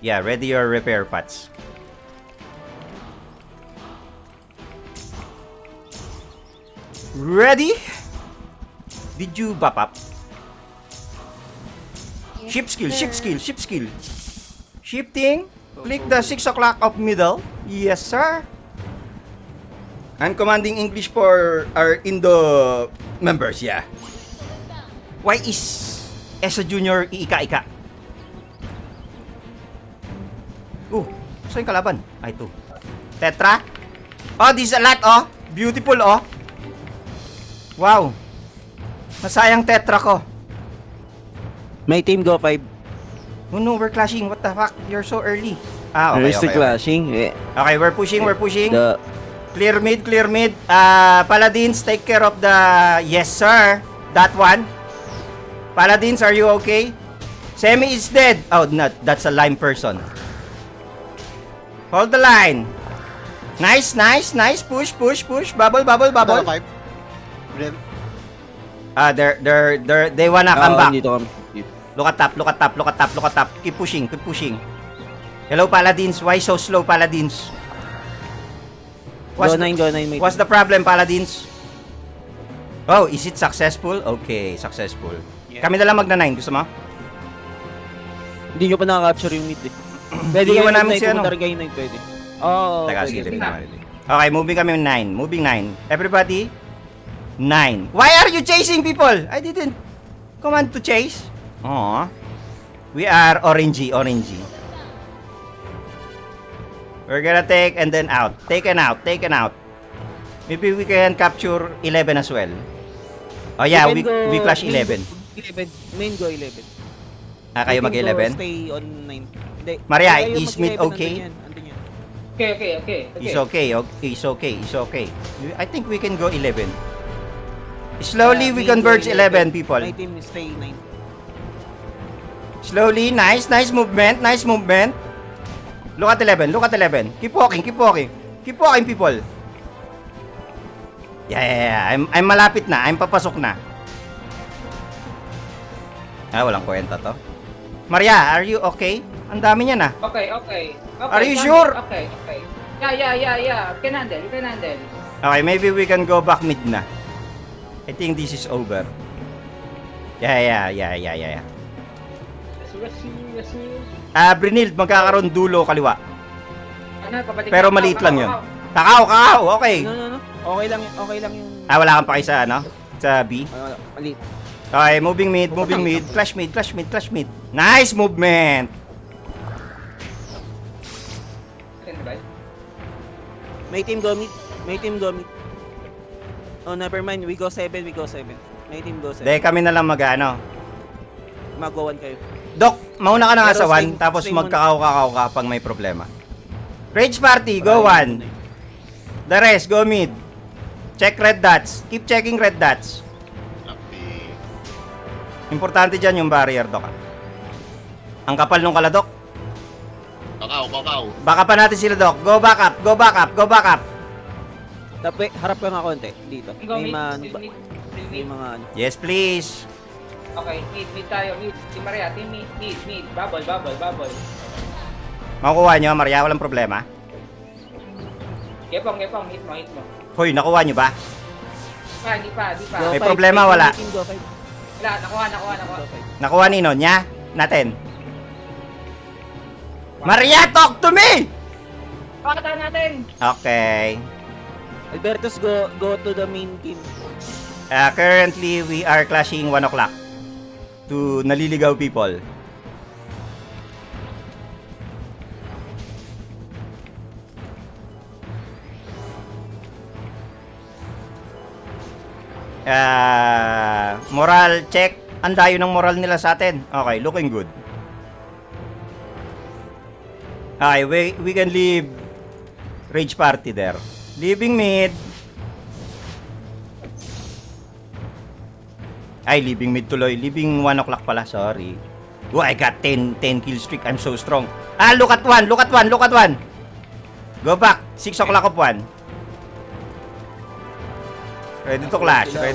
Yeah, ready your repair pots. Ready? Did you bop up? Ship skill, ship skill, ship skill. Shifting. Click the 6 o'clock of middle. Yes, sir. I'm commanding English for our Indo members, yeah. Why is Esa Junior iika-ika? Saan yung kalaban? Ay, ito. Tetra? Oh, this is a lot, oh. Beautiful, oh. Wow. Nasayang Tetra ko. My team go 5. Oh no, we're clashing. What the fuck? You're so early. Ah, okay, Where's the okay. clashing? Okay, we're pushing, we're pushing. The Clear mid, clear mid. Paladins, take care of the... Yes, sir. That one. Paladins, are you okay? Semi is dead. Oh, not. That's a lime person. Hold the line. Nice, nice, nice. Push, push, push. Bubble, bubble, bubble. They wanna come back. Dito kami. Dito. Look at top, look at top, look at top, look at top. Keep pushing, keep pushing. Hello, Paladins. Why so slow, Paladins? Go 9, go 9. What's the problem, Paladins? Oh, is it successful? Okay, successful. Yeah. Kami na lang magna-9. Gusto mo? Hindi nyo pa nakaka-capture yung mid eh. Pwede Iiwan kayo namin si ano. Pumunta rin kayo 9, pwede. Oo, Teka, pwede. sige, tingnan natin. Okay, moving kami 9. Moving 9. Everybody, 9. Why are you chasing people? I didn't command to chase. Aww. We are orangey, orangey. We're gonna take and then out. Taken out, taken out. Maybe we can capture 11 as well. Oh yeah, You can we go flash main 11. 11. Main go 11. Kayo My team go mag-11? Stay on 9. Hindi. Maria, Kayo is mid mag-11, okay? Andun yan. Okay. It's okay, it's okay, it's okay. I think we can go 11. Slowly, we Main go converge 11 people. My team stay 9. Slowly, nice, nice movement, nice movement. Look at 11, look at 11. Keep walking, keep walking. Keep walking, people. Yeah. I'm malapit na, I'm papasok na. Walang kwenta to. Maria, are you okay? Ang dami niya na. Okay. Are you come sure? in. Okay. Yeah. You can handle. Okay, maybe we can go back mid na. I think this is over. Yeah. Let's see. Brinild, magkakaroon dulo kaliwa. Ano, kapatid? Pero maliit lang yun. Kakao, okay. No. Okay lang yung... Wala kang paki sa ano? Sa B? Maliit. Okay, moving mid. Clash mid. Nice movement! My team go mid. Oh, never mind. We go 7. My team go 7. Dahil kami na lang mag-ano. Mag-go 1 kayo. Doc, mauna ka na nga Pero sa 1, same- tapos same magkakaw ka pag may problema. Rage party, go 1. The rest, go mid. Check red dots. Keep checking red dots. Importante dyan yung barrier, Doc. Ang kapal nung kala, Doc. Kakao. Baka pa natin sila, Doc. Go back up. Tapos, harap ka nga konti. Dito. Go May mid. may mga ano. Yes, please. Okay, mid tayo. Mid. Si Maria, team mid. Bubble. Makukuha nyo, Maria, walang problema. Gepong, hit mo. Hoy, nakuha nyo ba? Di pa. Go May 5. problema, wala. My team go 5. Wala, nakuha. Go 5. Nakuha nino niya? Natin. Maria, talk to me! Pakata natin! Okay. Albertus, go to the main team. Currently, we are clashing 1 o'clock to naliligaw people. Moral check. Ang dayo ng moral nila sa atin. Okay, looking good. Okay, we can leave rage party there. Leaving mid. Ay, leaving mid tuloy. Leaving 1 o'clock pala. Sorry. Oh, I got 10 kill streak. I'm so strong. Look at 1. Go back. 6 o'clock of 1. Ready to clash. 12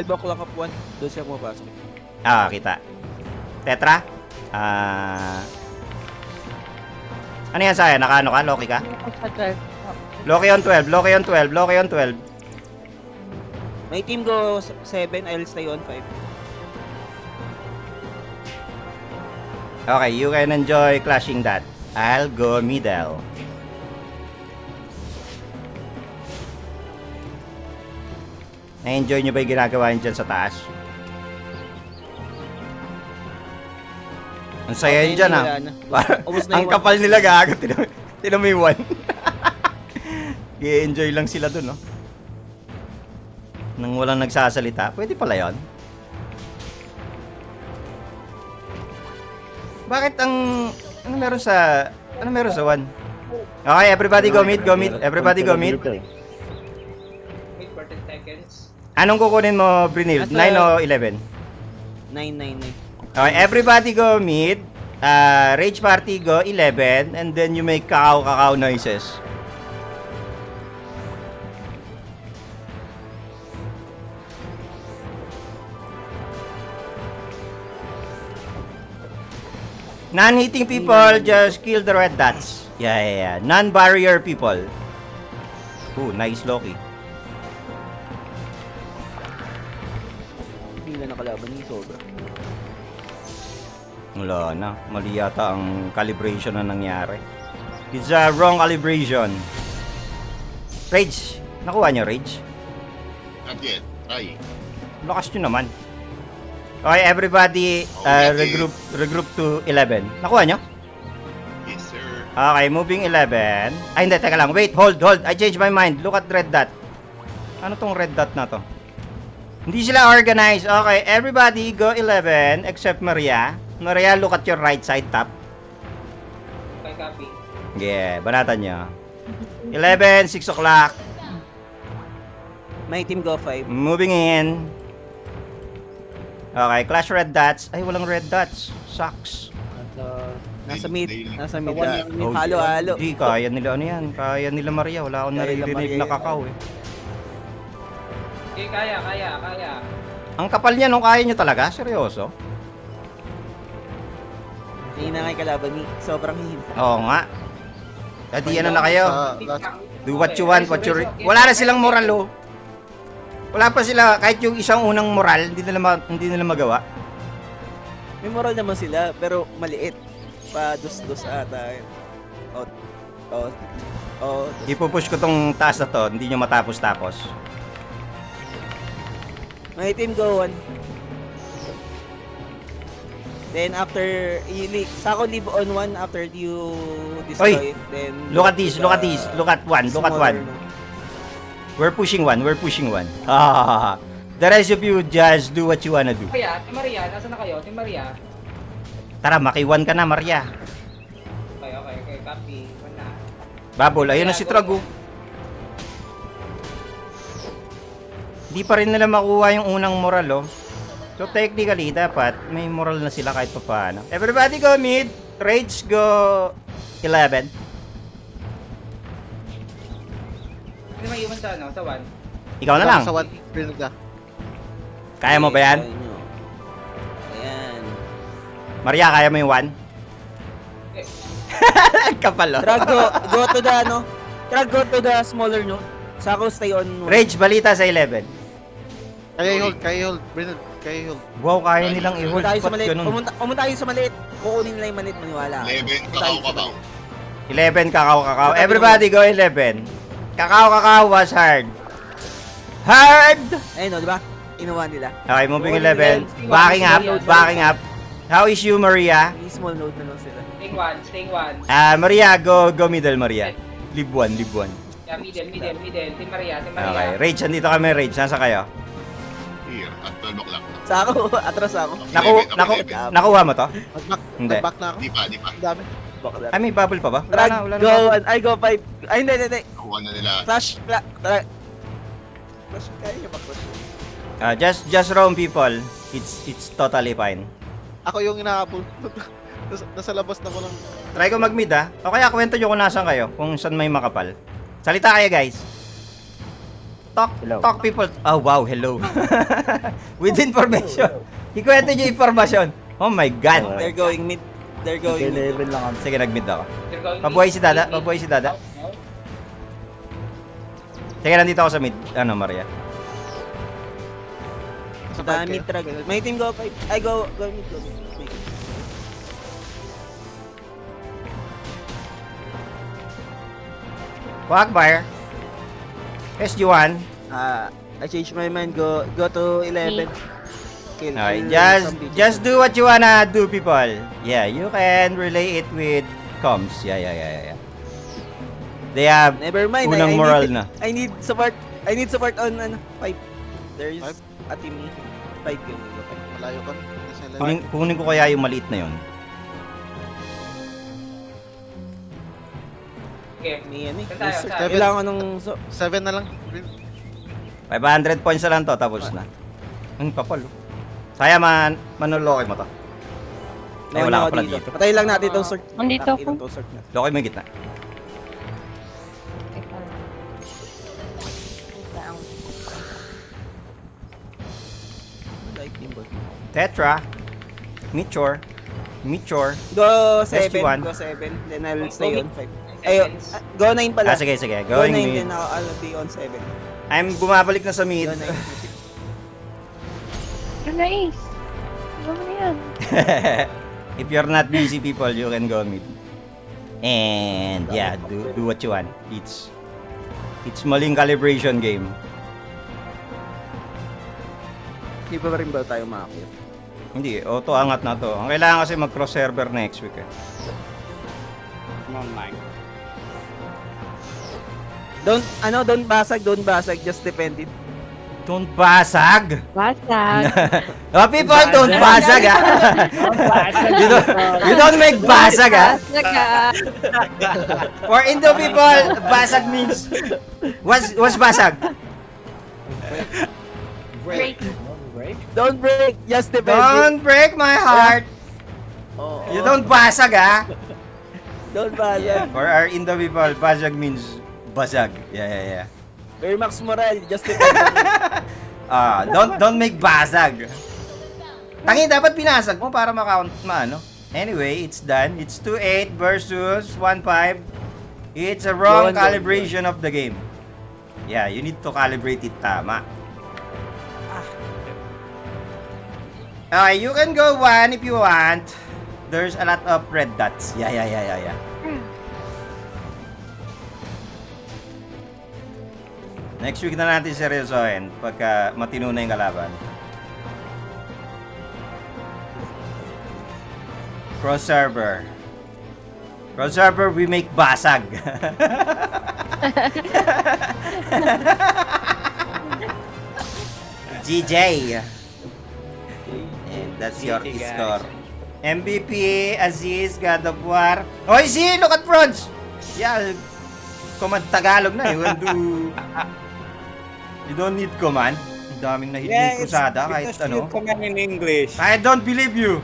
o'clock up 1. Doon siya pumapasok. Kita. Tetra. Ano yan sa'yo? Naka ano ka? Loki ka? Sa 12. Loki on 12, Loki on 12, Loki on 12. My team go 7, I'll stay on 5. Okay, you can enjoy clashing that. I'll go middle. Na-enjoy nyo ba yung ginagawa nyo dyan sa taas? Ang saya nyo dyan, Wala ah. na. Parang- Ubus na ang yung kapal nila gago. Tinan mo yung one. I-enjoy lang sila dun, no? Nang walang nagsasalita. Pwede pala yon. Bakit ang... Ano meron sa... Ano meron sa one? Okay, everybody go mid, go mid. Everybody go mid. Wait for 10 seconds. Anong kukunin mo, Brynil? 9 o 11? 9. Okay, everybody go mid. Rage party go 11. And then you make kakao noises. Non-hitting people, just kill the red dots. Yeah. Non-barrier people. Ooh, nice Loki. Hindi na nakalaban yung sobra. Wala na. Mali yata ang calibration na nangyari. It's a wrong calibration. Rage. Nakuha nyo, Rage? Not yet. Try. Lakas nyo naman. Okay, everybody regroup to 11. Nakuha nyo? Yes, sir. Okay, moving 11. Ay, hindi. Teka lang. Wait, hold. I changed my mind. Look at red dot. Ano tong red dot na to? Hindi sila organized. Okay, everybody go 11 except Maria. Maria, look at your right side top. Okay, copy. Yeah, banatan nyo. 11, 6 o'clock. My team go 5. Moving in. Okay, clash red dots. Ay, walang red dots. Sucks. Nasa mid. Nasa mid. Oh, Halo. Hindi, kaya nila ano yan. Kaya nila Maria. Wala akong Kaya nila naririnig Maria na kakao eh. Okay, kaya. Ang kapal niya nung kaya nyo talaga? Seryoso? Hina nga yung kalaban ni. Sobrang hina. Oo nga. Adi ano na kayo? Do what you want, what you... Okay, Wala na silang moral oh. Wala pa sila, kahit yung isang unang moral, hindi nila magawa. May moral naman sila, pero maliit. Pa dos ata. Ipupush ko tong taas na to, hindi nyo matapos-tapos. My team go 1. Then after, Sako live on 1 after you destroy it. Then Look at this, look at this, look at one. We're pushing one. The rest of you just do what you wanna do. Kaya, Team Maria, nasa na kayo? Team Maria. Tara, maki-1 ka na, Maria. Okay, copy. Wala. Babol, ayun na si Trog oh. Hindi pa rin nila makuha yung unang moral oh. So technically, dapat may moral na sila kahit pa paano. Everybody go mid. Rage go 11. Hindi may iwan sa ano, sa 1. Ikaw na lang. Sa one, pinag ka. Kaya mo ba yan? Ayan. Maria, kaya mo yung 1? Kapal oh. Drag go to the ano. Drag go to the smaller node. Sako stay on 1. Rage, balita sa 11. Kaya i-hold, Brennan. Kaya i-hold. Wow, kaya nilang i-hold. Pumunta tayo sa Ba't maliit. ganun? Pumunta tayo sa maliit. Kukunin nila yung maliit, maniwala. 11, Pumunta tayo sa kakao. maliit. 11, kakao. Sa tabi Everybody go 11. Kakao was hard. Hard! Ayun o, di ba? Inuwa nila. Okay, moving Oh, 11. Backing up. How is you, Maria? Yung small node na lang sila. Staying 1. Maria, go middle, Maria. Leave one. Yeah, middle. Team Maria. Okay, Rage, andito kami, Rage. Nasa kayo? Here, at 12 o'clock. Sako, atras ako. Nakuha mo to? Hindi. Nag-back na ako. Di pa. Ang dami. Bakla. Ay, may bubble pa ba? Drag, Wala go na. 1. Ay, go 5. Ay, hindi. Nakuha na nila. Flash, Flash, kaya nyo ba-flash? Just roam, people. It's totally fine. Ako yung inahabol. Nasa labas na ko lang. Try ko mag-mid O kaya kwento nyo kung nasan kayo. Kung saan may makapal. Salita kayo, guys. Talk people. Oh, wow, hello. With information. Ikwento nyo informasyon. Oh my God. They're going mid. They're going mid. level lang kami. Sige, nag-mid ako. They're going Pabuhay mid, si Dada, mid, pabuhay si mid. Dada. Out, out. Sige, nandito ako sa mid. Ano, Maria? Sa Dami five track. My team go 5. Ay, go mid, go mid. Quagmire. SG1. I changed my mind. Go to 11. Kill, Okay, kill some bitches. just do what you wanna do, people. Yeah, you can relay it with comms. Yeah. They have Never mind. unang moral na. I need support. I need support on 5. There's Five? a team 5 kill. Malayo kami. Nasa level. kunin ko kaya yung maliit na yun. Okay. May ano eh. Saan tayo? Saan? Kailangan ko nung... 7 na lang. 500 points na lang to, tapos na. Ang kapal, oh. Saya manulokin mo to. Ay, wala ka pala dito. Patayin lang natin itong sword. Nandito Takin ako. itong sword na. Loki mo yung gitna. Teka lang. Wait lang. Like team boy. Tetra. Meteor. Go 7. SG1. Go 7. Then I'll Go stay mid. on 5. Ay, go 9 pala. Sige. Go 9 Going then mid. I'll be on 7. I'm bumabalik na sa mid. Go 9. Pero nice. Ano mo yan? If you're not busy, people, you can go mid. And yeah, do what you want. It's maling calibration game. Hindi pa rin ba tayo makakit? Hindi, auto angat na to. Ang kailangan kasi mag-cross server next week eh. Don't basag, just defend it. Don't basag! Basag. Oh, people, don't basag ah! you don't make basag ah! Basag ah. For Indo people, basag means... What's basag? Break. Don't break, just defend it. Don't break my heart! Oo. You don't basag ah! Don't basag. For our Indo people, basag means basag. Yeah. Air Max Moral, just defend it. Don't make basag. Tangin, dapat pinasag mo para makount maano. Anyway, it's done. It's 2-8 versus 1-5. It's a wrong Go on. calibration of the game. Yeah, you need to calibrate it tama. Okay, you can go 1 if you want. There's a lot of red dots. Yeah. Next week na natin seryosohin pagka matino na yung kalaban. Cross server. Cross server, we make basag. GJ. And that's your score. MVP, Aziz, God of War. Oy, see, look at Franz. Yeah, command Tagalog na. You don't need command. Ang daming nahit ni Cruzada kahit ano. Command in English. I don't believe you.